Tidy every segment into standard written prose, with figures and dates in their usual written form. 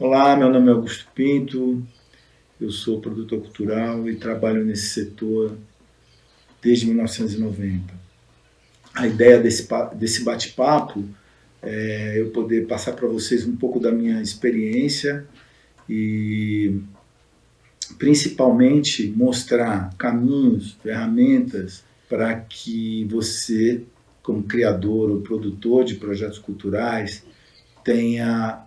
Olá, meu nome é Augusto Pinto, eu sou produtor cultural e trabalho nesse setor desde 1990. A ideia desse bate-papo é eu poder passar para vocês um pouco da minha experiência e principalmente mostrar caminhos, ferramentas para que você, como criador ou produtor de projetos culturais, tenha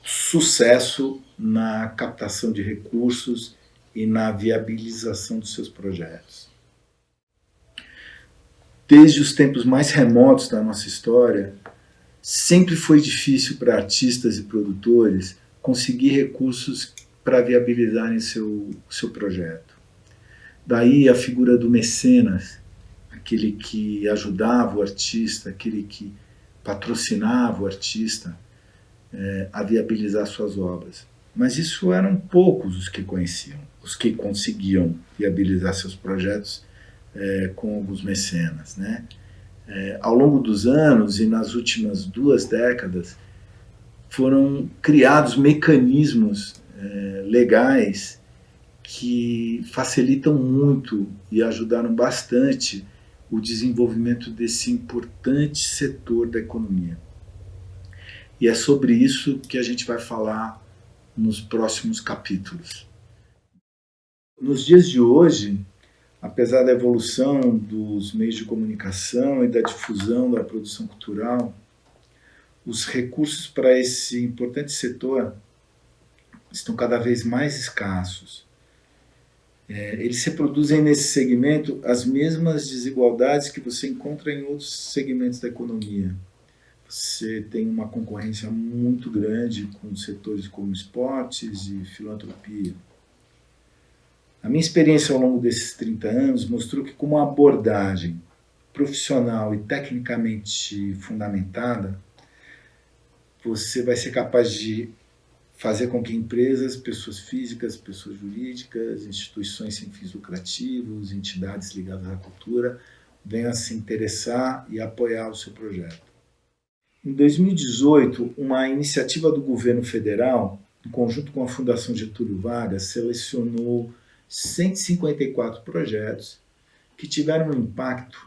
sucesso na captação de recursos e na viabilização dos seus projetos. Desde os tempos mais remotos da nossa história, sempre foi difícil para artistas e produtores conseguir recursos para viabilizarem seu projeto. Daí a figura do mecenas, aquele que ajudava o artista, aquele que patrocinava o artista a viabilizar suas obras. Mas isso eram poucos os que conheciam, os que conseguiam viabilizar seus projetos com alguns mecenas. Né? Ao longo dos anos e nas últimas 2 décadas, foram criados mecanismos legais que facilitam muito e ajudaram bastante o desenvolvimento desse importante setor da economia. E é sobre isso que a gente vai falar nos próximos capítulos. Nos dias de hoje, apesar da evolução dos meios de comunicação e da difusão da produção cultural, os recursos para esse importante setor estão cada vez mais escassos. Eles reproduzem nesse segmento as mesmas desigualdades que você encontra em outros segmentos da economia. Você tem uma concorrência muito grande com setores como esportes e filantropia. A minha experiência ao longo desses 30 anos mostrou que com uma abordagem profissional e tecnicamente fundamentada, você vai ser capaz de fazer com que empresas, pessoas físicas, pessoas jurídicas, instituições sem fins lucrativos, entidades ligadas à cultura, venham a se interessar e apoiar o seu projeto. Em 2018, uma iniciativa do governo federal, em conjunto com a Fundação Getúlio Vargas, selecionou 154 projetos que tiveram um impacto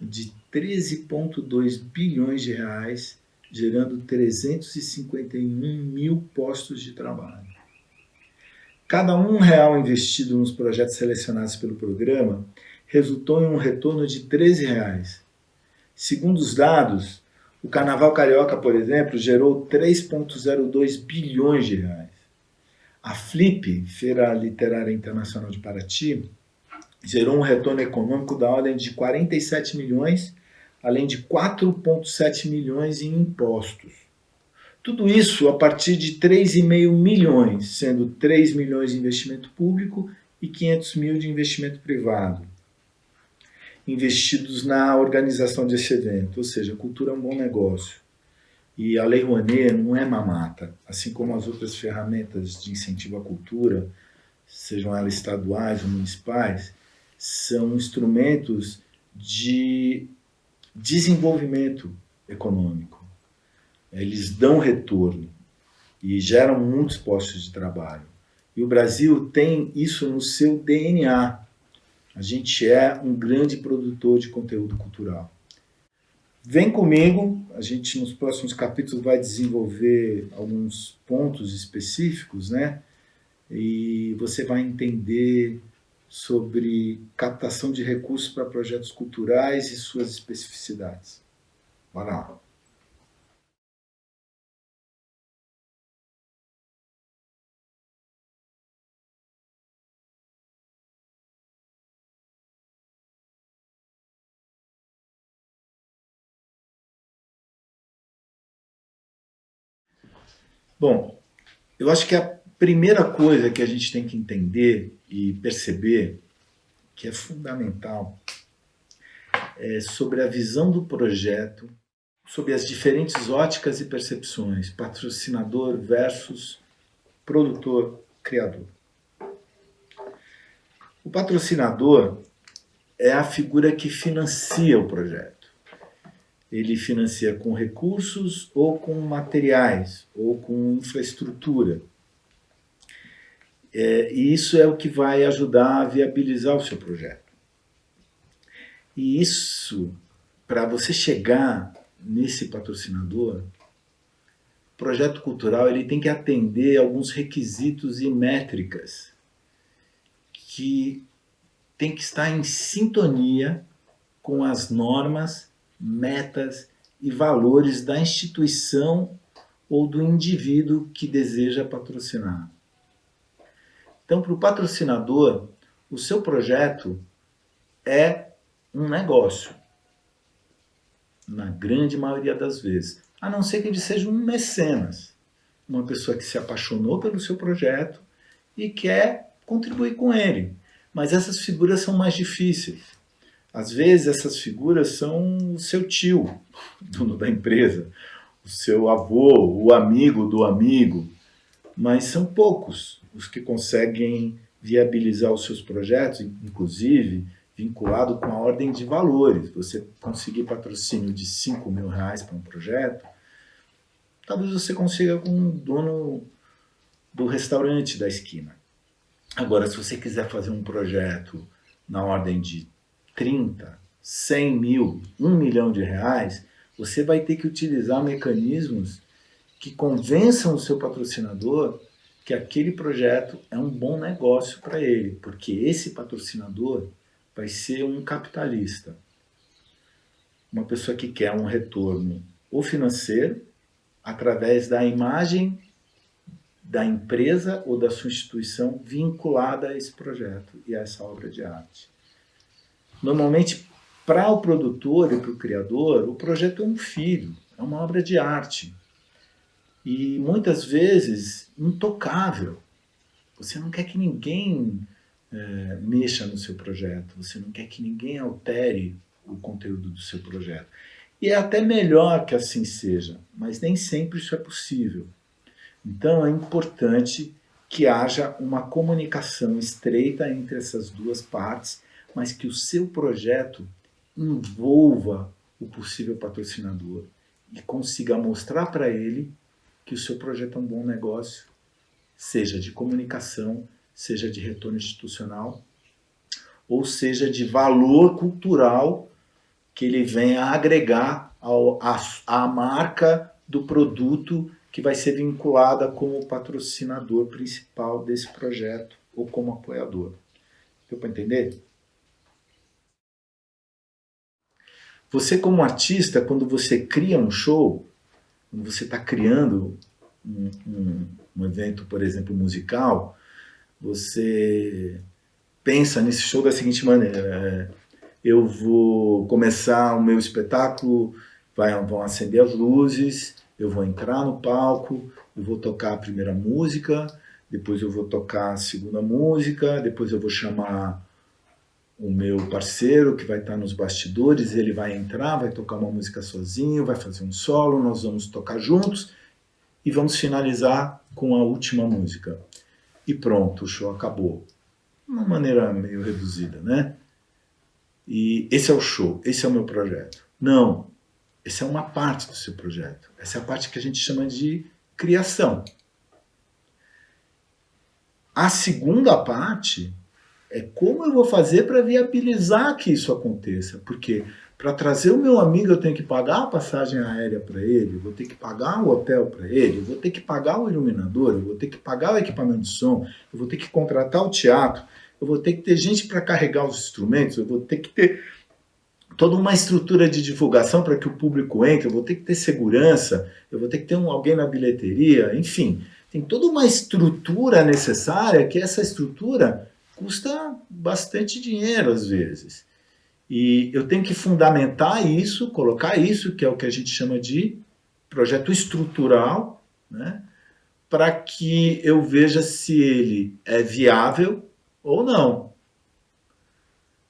de 13,2 bilhões de reais, gerando 351 mil postos de trabalho. Cada R$1 investido nos projetos selecionados pelo programa resultou em um retorno de R$13. Segundo os dados, o Carnaval Carioca, por exemplo, gerou 3,02 bilhões de reais. A Flip, Feira Literária Internacional de Paraty, gerou um retorno econômico da ordem de 47 milhões, além de 4,7 milhões em impostos. Tudo isso a partir de 3,5 milhões, sendo 3 milhões de investimento público e 500 mil de investimento privado, investidos na organização desse evento. Ou seja, a cultura é um bom negócio. E a Lei Rouanet não é mamata, assim como as outras ferramentas de incentivo à cultura, sejam elas estaduais ou municipais, são instrumentos de desenvolvimento econômico. Eles dão retorno e geram muitos postos de trabalho. E o Brasil tem isso no seu DNA. A gente é um grande produtor de conteúdo cultural. Vem comigo, a gente nos próximos capítulos vai desenvolver alguns pontos específicos, né? E você vai entender sobre captação de recursos para projetos culturais e suas especificidades. Bora lá. Bom, eu acho que a primeira coisa que a gente tem que entender e perceber, que é fundamental, é sobre a visão do projeto, sobre as diferentes óticas e percepções, patrocinador versus produtor, criador. O patrocinador é a figura que financia o projeto. ele financia com recursos ou com materiais, ou com infraestrutura. E isso é o que vai ajudar a viabilizar o seu projeto. E isso, para você chegar nesse patrocinador, o projeto cultural ele tem que atender alguns requisitos e métricas que tem que estar em sintonia com as normas, metas e valores da instituição ou do indivíduo que deseja patrocinar. Então, para o patrocinador, o seu projeto é um negócio, na grande maioria das vezes. A não ser que ele seja um mecenas, uma pessoa que se apaixonou pelo seu projeto e quer contribuir com ele. Mas essas figuras são mais difíceis. Às vezes essas figuras são o seu tio, dono da empresa, o seu avô, o amigo do amigo, mas são poucos os que conseguem viabilizar os seus projetos, inclusive vinculado com a ordem de valores. Você conseguir patrocínio de R$5.000 para um projeto, talvez você consiga com o dono do restaurante da esquina. Agora, se você quiser fazer um projeto na ordem de 30, 100 mil, R$1 milhão, você vai ter que utilizar mecanismos que convençam o seu patrocinador que aquele projeto é um bom negócio para ele, porque esse patrocinador vai ser um capitalista, uma pessoa que quer um retorno ou financeiro através da imagem da empresa ou da sua instituição vinculada a esse projeto e a essa obra de arte. Normalmente, para o produtor e para o criador, o projeto é um filho, é uma obra de arte. E muitas vezes intocável. Você não quer que ninguém mexa no seu projeto, você não quer que ninguém altere o conteúdo do seu projeto. E é até melhor que assim seja, mas nem sempre isso é possível. Então é importante que haja uma comunicação estreita entre essas duas partes, mas que o seu projeto envolva o possível patrocinador e consiga mostrar para ele que o seu projeto é um bom negócio, seja de comunicação, seja de retorno institucional, ou seja de valor cultural que ele venha agregar à marca do produto que vai ser vinculada como patrocinador principal desse projeto ou como apoiador. Deu para entender? Você como artista, quando você cria um show, quando você está criando um evento, por exemplo, musical, você pensa nesse show da seguinte maneira: eu vou começar o meu espetáculo, vão acender as luzes, eu vou entrar no palco, eu vou tocar a primeira música, depois eu vou tocar a segunda música, depois eu vou chamar o meu parceiro que vai estar nos bastidores, ele vai entrar, vai tocar uma música sozinho, vai fazer um solo, nós vamos tocar juntos e vamos finalizar com a última música. E pronto, o show acabou. De uma maneira meio reduzida, né? E esse é o show, esse é o meu projeto. Não, essa é uma parte do seu projeto. Essa é a parte que a gente chama de criação. A segunda parte é como eu vou fazer para viabilizar que isso aconteça. Porque para trazer o meu amigo eu tenho que pagar a passagem aérea para ele, eu vou ter que pagar o hotel para ele, eu vou ter que pagar o iluminador, eu vou ter que pagar o equipamento de som, eu vou ter que contratar o teatro, eu vou ter que ter gente para carregar os instrumentos, eu vou ter que ter toda uma estrutura de divulgação para que o público entre, eu vou ter que ter segurança, eu vou ter que ter alguém na bilheteria, enfim. Tem toda uma estrutura necessária que essa estrutura custa bastante dinheiro às vezes. E eu tenho que fundamentar isso, colocar isso, que é o que a gente chama de projeto estrutural, né, para que eu veja se ele é viável ou não.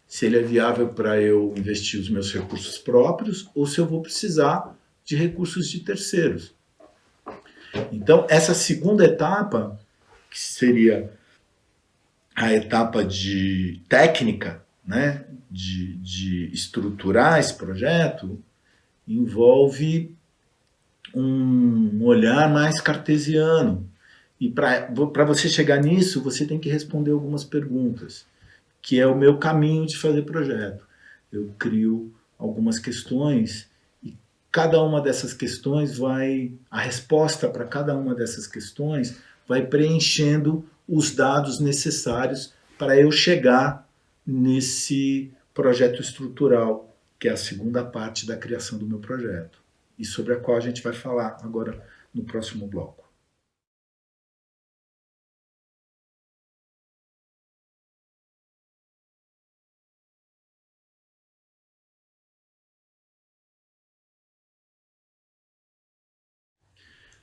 Se ele é viável para eu investir os meus recursos próprios ou se eu vou precisar de recursos de terceiros. Então, essa segunda etapa, que seria a etapa de técnica, né, de estruturar esse projeto, envolve um olhar mais cartesiano. E para você chegar nisso, você tem que responder algumas perguntas, que é o meu caminho de fazer projeto. Eu crio algumas questões e cada uma dessas questões vai, a resposta para cada uma dessas questões vai preenchendo os dados necessários para eu chegar nesse projeto estrutural, que é a segunda parte da criação do meu projeto, e sobre a qual a gente vai falar agora no próximo bloco.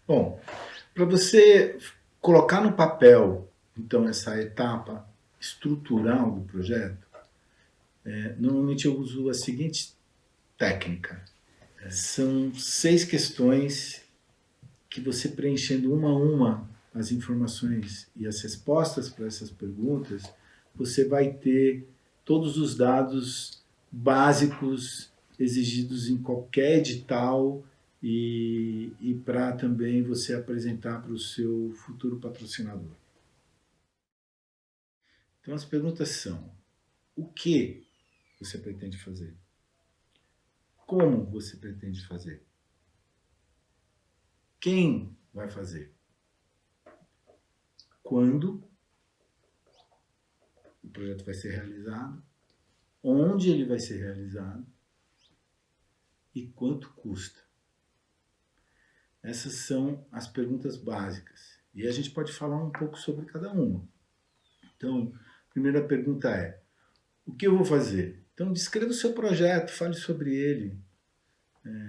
Bom, para você colocar no papel, então, essa etapa estrutural do projeto, normalmente eu uso a seguinte técnica. São 6 questões que você preenchendo uma a uma as informações e as respostas para essas perguntas, você vai ter todos os dados básicos exigidos em qualquer edital e para também você apresentar para o seu futuro patrocinador. Então as perguntas são: o que você pretende fazer? Como você pretende fazer? Quem vai fazer? Quando o projeto vai ser realizado? Onde ele vai ser realizado? E quanto custa? Essas são as perguntas básicas. E a gente pode falar um pouco sobre cada uma. Então, a primeira pergunta é: o que eu vou fazer? Então, descreva o seu projeto, fale sobre ele,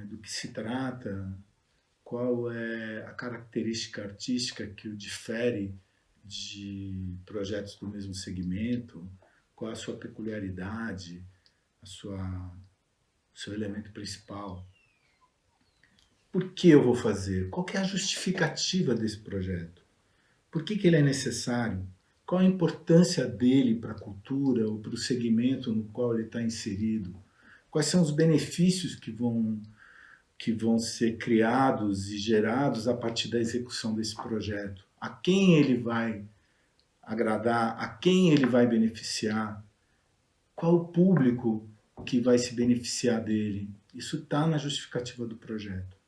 do que se trata, qual é a característica artística que o difere de projetos do mesmo segmento, qual a sua peculiaridade, o seu elemento principal. Por que eu vou fazer? Qual que é a justificativa desse projeto? Por que ele é necessário? Qual a importância dele para a cultura ou para o segmento no qual ele está inserido? Quais são os benefícios que vão ser criados e gerados a partir da execução desse projeto? A quem ele vai agradar? A quem ele vai beneficiar? Qual o público que vai se beneficiar dele? Isso está na justificativa do projeto.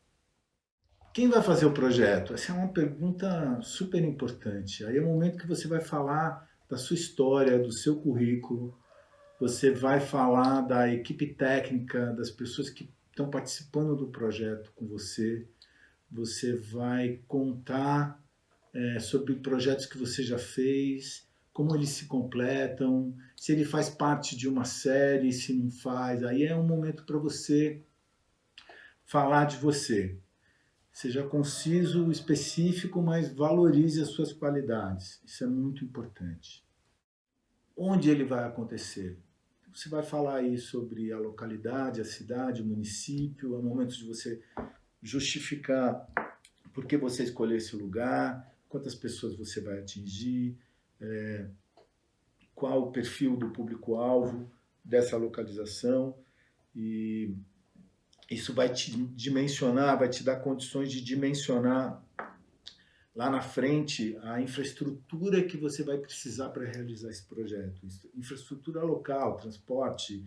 Quem vai fazer o projeto? Essa é uma pergunta super importante. Aí é o momento que você vai falar da sua história, do seu currículo, você vai falar da equipe técnica, das pessoas que estão participando do projeto com você, você vai contar sobre projetos que você já fez, como eles se completam, se ele faz parte de uma série, se não faz. Aí é um momento para você falar de você. Seja conciso, específico, mas valorize as suas qualidades. Isso é muito importante. Onde ele vai acontecer? Você vai falar aí sobre a localidade, a cidade, o município. É o momento de você justificar por que você escolheu esse lugar, quantas pessoas você vai atingir, qual o perfil do público-alvo dessa localização. E isso vai te dimensionar, vai te dar condições de dimensionar lá na frente a infraestrutura que você vai precisar para realizar esse projeto. Infraestrutura local, transporte.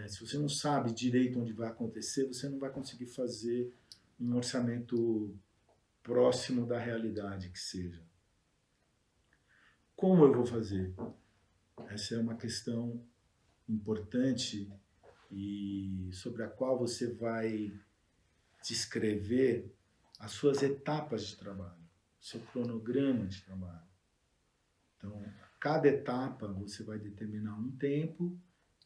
Se você não sabe direito onde vai acontecer, você não vai conseguir fazer um orçamento próximo da realidade que seja. Como eu vou fazer? Essa é uma questão importante e sobre a qual você vai descrever as suas etapas de trabalho, seu cronograma de trabalho. Então, cada etapa você vai determinar um tempo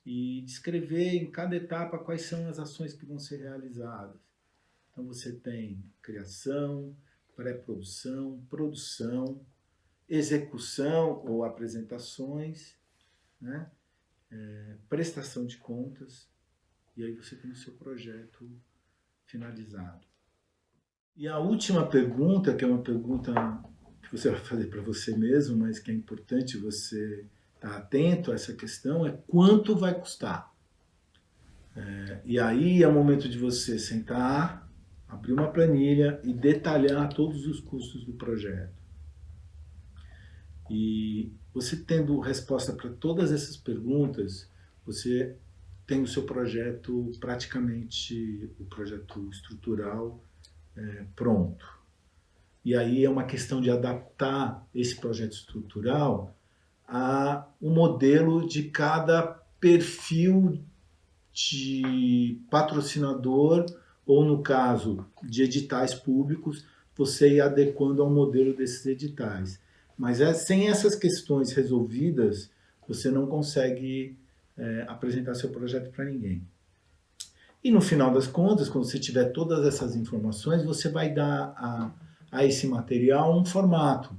e descrever em cada etapa quais são as ações que vão ser realizadas. Então, você tem criação, pré-produção, produção, execução ou apresentações, né? Prestação de contas, e aí você tem o seu projeto finalizado. E a última pergunta, que é uma pergunta que você vai fazer para você mesmo, mas que é importante você estar atento a essa questão, é quanto vai custar? E aí é o momento de você sentar, abrir uma planilha e detalhar todos os custos do projeto. E você tendo resposta para todas essas perguntas, você tem o seu projeto praticamente, o projeto estrutural pronto. E aí é uma questão de adaptar esse projeto estrutural a um modelo de cada perfil de patrocinador, ou no caso de editais públicos, você ir adequando ao modelo desses editais. Mas sem essas questões resolvidas, você não consegue apresentar seu projeto para ninguém. E no final das contas, quando você tiver todas essas informações, você vai dar a esse material um formato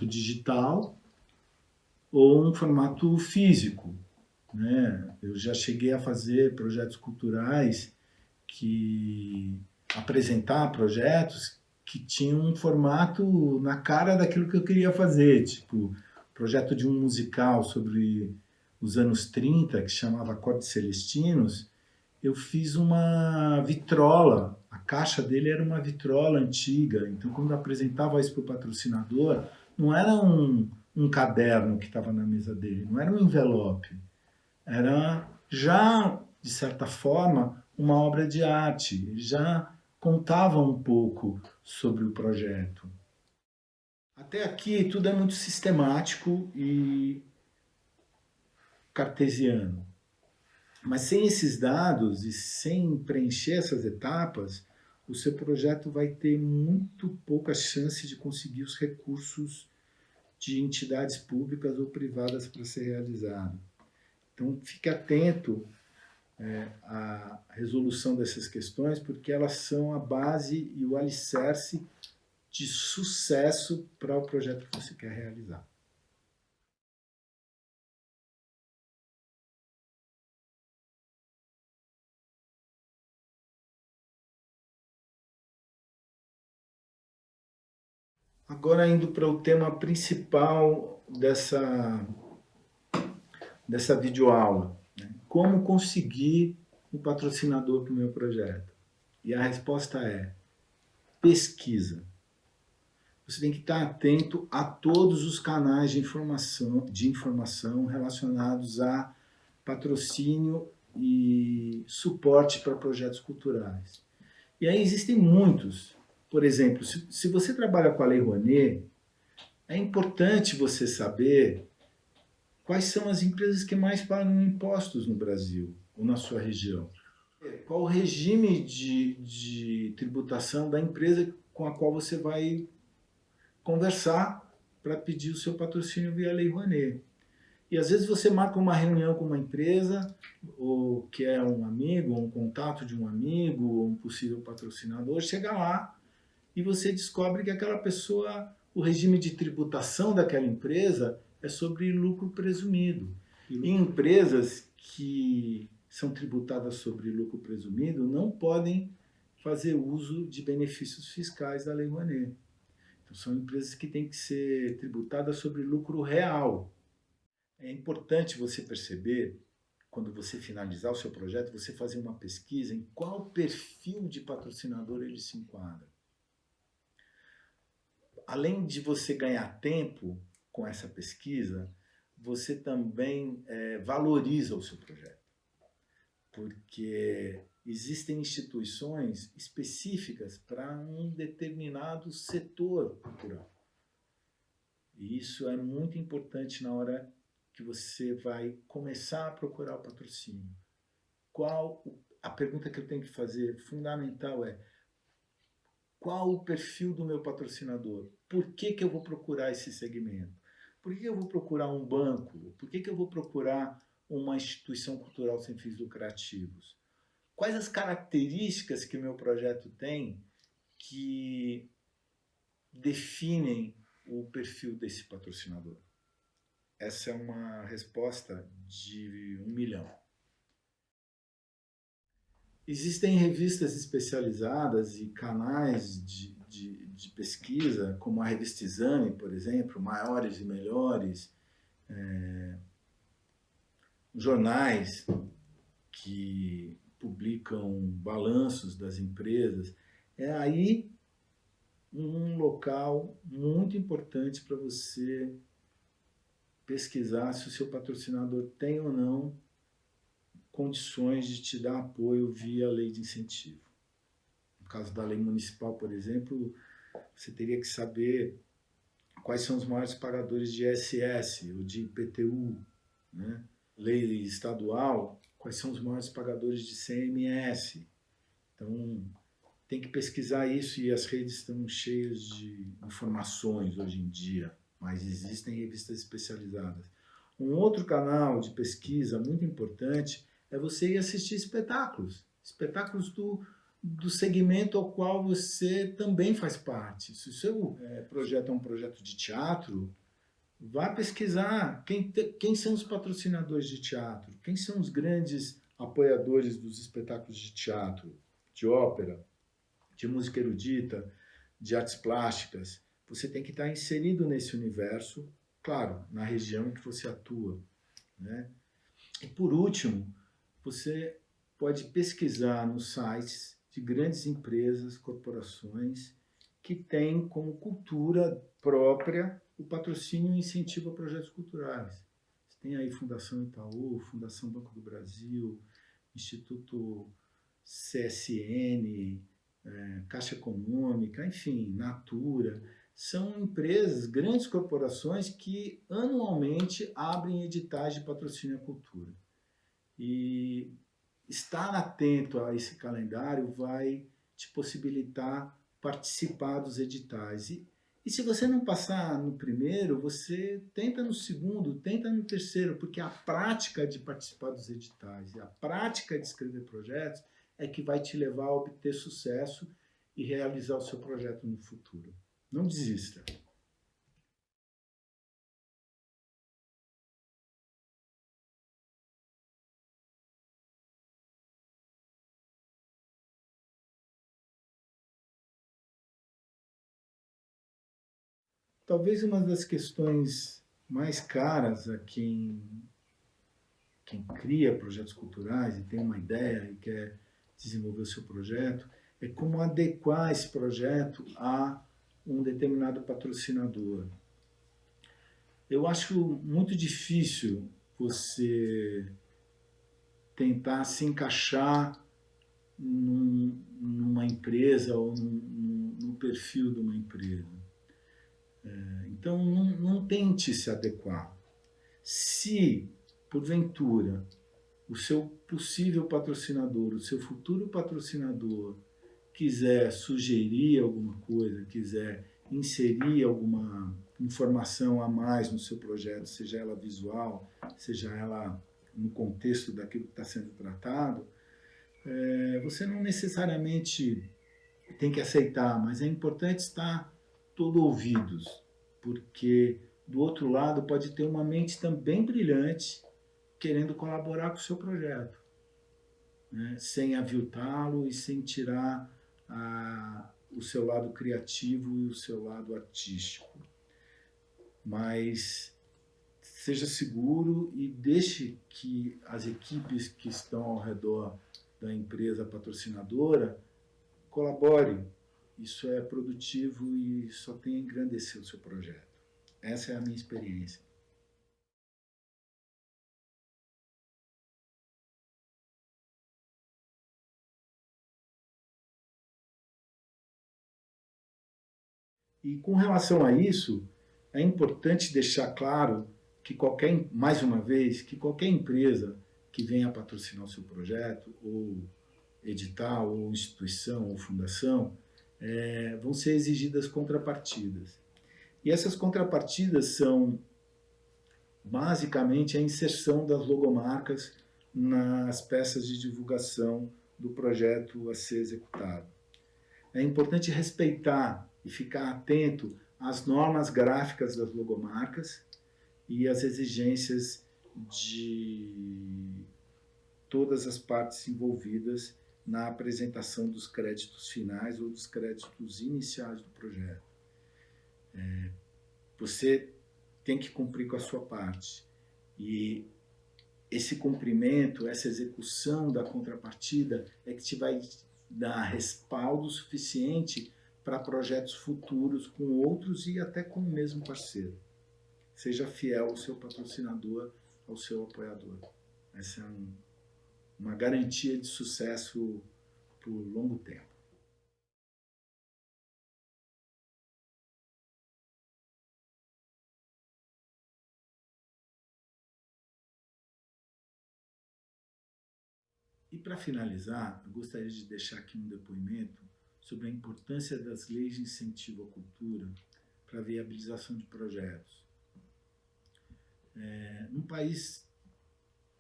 digital ou um formato físico. Né? Eu já cheguei a fazer projetos culturais que apresentar projetos que tinham um formato na cara daquilo que eu queria fazer, tipo projeto de um musical sobre os anos 30 que chamava Acordes Celestinos. Eu fiz uma vitrola, a caixa dele era uma vitrola antiga, então quando eu apresentava isso para o patrocinador, não era um caderno que estava na mesa dele, não era um envelope, era já, de certa forma, uma obra de arte. Ele já contava um pouco sobre o projeto. Até aqui tudo é muito sistemático e cartesiano. Mas sem esses dados e sem preencher essas etapas, o seu projeto vai ter muito pouca chance de conseguir os recursos de entidades públicas ou privadas para ser realizado. Então, fique atento à resolução dessas questões, porque elas são a base e o alicerce de sucesso para o projeto que você quer realizar. Agora, indo para o tema principal dessa videoaula, né? Como conseguir um patrocinador para o meu projeto? E a resposta é pesquisa. Você tem que estar atento a todos os canais de informação relacionados a patrocínio e suporte para projetos culturais. E aí existem muitos. Por exemplo, se você trabalha com a Lei Rouanet, é importante você saber quais são as empresas que mais pagam impostos no Brasil ou na sua região. Qual o regime de tributação da empresa com a qual você vai conversar para pedir o seu patrocínio via Lei Rouanet. E às vezes você marca uma reunião com uma empresa, ou que é um amigo, ou um contato de um amigo, ou um possível patrocinador, chega lá e você descobre que aquela pessoa, o regime de tributação daquela empresa é sobre lucro presumido. E empresas que são tributadas sobre lucro presumido não podem fazer uso de benefícios fiscais da Lei Rouanet. Então, são empresas que têm que ser tributadas sobre lucro real. É importante você perceber, quando você finalizar o seu projeto, você fazer uma pesquisa em qual perfil de patrocinador ele se enquadra. Além de você ganhar tempo com essa pesquisa, você também valoriza o seu projeto. Porque existem instituições específicas para um determinado setor cultural. E isso é muito importante na hora que você vai começar a procurar o patrocínio. A pergunta que eu tenho que fazer fundamental é: qual o perfil do meu patrocinador? Por que eu vou procurar esse segmento? Por que eu vou procurar um banco? Por que eu vou procurar uma instituição cultural sem fins lucrativos? Quais as características que o meu projeto tem que definem o perfil desse patrocinador? Essa é uma resposta de 1 milhão. Existem revistas especializadas e canais de pesquisa, como a revista Exame, por exemplo, Maiores e Melhores, jornais que publicam balanços das empresas, é aí um local muito importante para você pesquisar se o seu patrocinador tem ou não condições de te dar apoio via lei de incentivo. No caso da lei municipal, por exemplo, você teria que saber quais são os maiores pagadores de ISS ou de IPTU, né? Lei estadual, quais são os maiores pagadores de CMS. Então, tem que pesquisar isso e as redes estão cheias de informações hoje em dia, mas existem revistas especializadas. Um outro canal de pesquisa muito importante é você ir assistir espetáculos, espetáculos do segmento ao qual você também faz parte. Se o seu projeto é um projeto de teatro, vá pesquisar quem são os patrocinadores de teatro, quem são os grandes apoiadores dos espetáculos de teatro, de ópera, de música erudita, de artes plásticas. Você tem que estar inserido nesse universo, claro, na região em que você atua, né? E por último, você pode pesquisar nos sites de grandes empresas, corporações, que têm como cultura própria o patrocínio e incentivo a projetos culturais. Você tem aí Fundação Itaú, Fundação Banco do Brasil, Instituto CSN, Caixa Econômica, enfim, Natura. São empresas, grandes corporações que anualmente abrem editais de patrocínio à cultura. E estar atento a esse calendário vai te possibilitar participar dos editais. E se você não passar no primeiro, você tenta no segundo, tenta no terceiro, porque a prática de participar dos editais e a prática de escrever projetos é que vai te levar a obter sucesso e realizar o seu projeto no futuro. Não desista. Talvez uma das questões mais caras a quem cria projetos culturais e tem uma ideia e quer desenvolver o seu projeto é como adequar esse projeto a um determinado patrocinador. Eu acho muito difícil você tentar se encaixar numa empresa ou no perfil de uma empresa. Então, não tente se adequar. Se, porventura, o seu possível patrocinador, o seu futuro patrocinador, quiser sugerir alguma coisa, quiser inserir alguma informação a mais no seu projeto, seja ela visual, seja ela no contexto daquilo que está sendo tratado, você não necessariamente tem que aceitar, mas é importante estar todo ouvidos, porque do outro lado pode ter uma mente também brilhante querendo colaborar com o seu projeto, né? Sem aviltá-lo e sem tirar o seu lado criativo e o seu lado artístico. Mas seja seguro e deixe que as equipes que estão ao redor da empresa patrocinadora colaborem. Isso é produtivo e só tem a engrandecer o seu projeto. Essa é a minha experiência. E com relação a isso, é importante deixar claro que mais uma vez, que qualquer empresa que venha patrocinar o seu projeto, ou edital, ou instituição, ou fundação, vão ser exigidas contrapartidas. E essas contrapartidas são basicamente a inserção das logomarcas nas peças de divulgação do projeto a ser executado. É importante respeitar e ficar atento às normas gráficas das logomarcas e às exigências de todas as partes envolvidas na apresentação dos créditos finais ou dos créditos iniciais do projeto. Você tem que cumprir com a sua parte. E esse cumprimento, essa execução da contrapartida é que te vai dar respaldo suficiente para projetos futuros com outros e até com o mesmo parceiro. Seja fiel ao seu patrocinador, ao seu apoiador. Essa é uma garantia de sucesso por longo tempo. E para finalizar, eu gostaria de deixar aqui um depoimento sobre a importância das leis de incentivo à cultura para a viabilização de projetos. Num país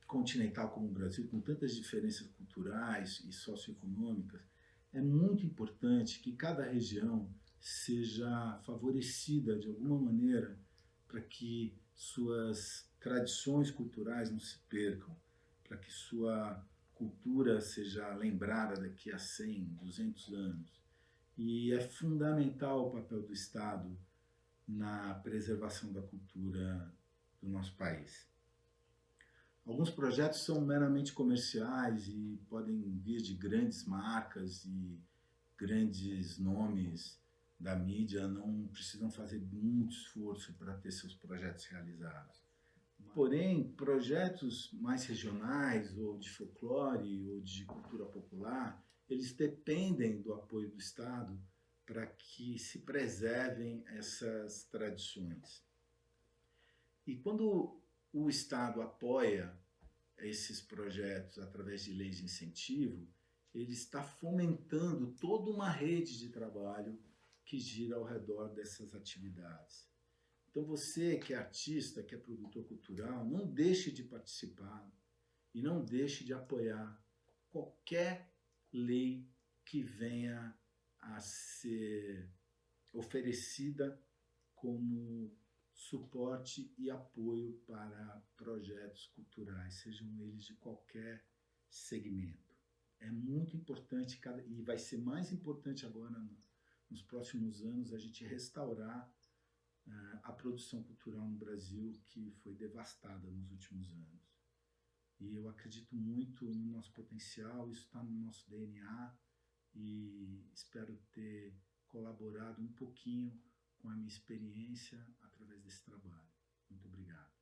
continental como o Brasil, com tantas diferenças culturais e socioeconômicas, é muito importante que cada região seja favorecida de alguma maneira para que suas tradições culturais não se percam, para que sua cultura seja lembrada daqui a 100, 200 anos. E é fundamental o papel do Estado na preservação da cultura do nosso país. Alguns projetos são meramente comerciais e podem vir de grandes marcas e grandes nomes da mídia, não precisam fazer muito esforço para ter seus projetos realizados. Porém, projetos mais regionais, ou de folclore, ou de cultura popular, eles dependem do apoio do Estado para que se preservem essas tradições. E quando o Estado apoia esses projetos através de leis de incentivo, ele está fomentando toda uma rede de trabalho que gira ao redor dessas atividades. Então você que é artista, que é produtor cultural, não deixe de participar e não deixe de apoiar qualquer lei que venha a ser oferecida como suporte e apoio para projetos culturais, sejam eles de qualquer segmento. É muito importante, e vai ser mais importante agora, nos próximos anos, a gente restaurar a produção cultural no Brasil, que foi devastada nos últimos anos. E eu acredito muito no nosso potencial, isso está no nosso DNA, e espero ter colaborado um pouquinho com a minha experiência através desse trabalho. Muito obrigado.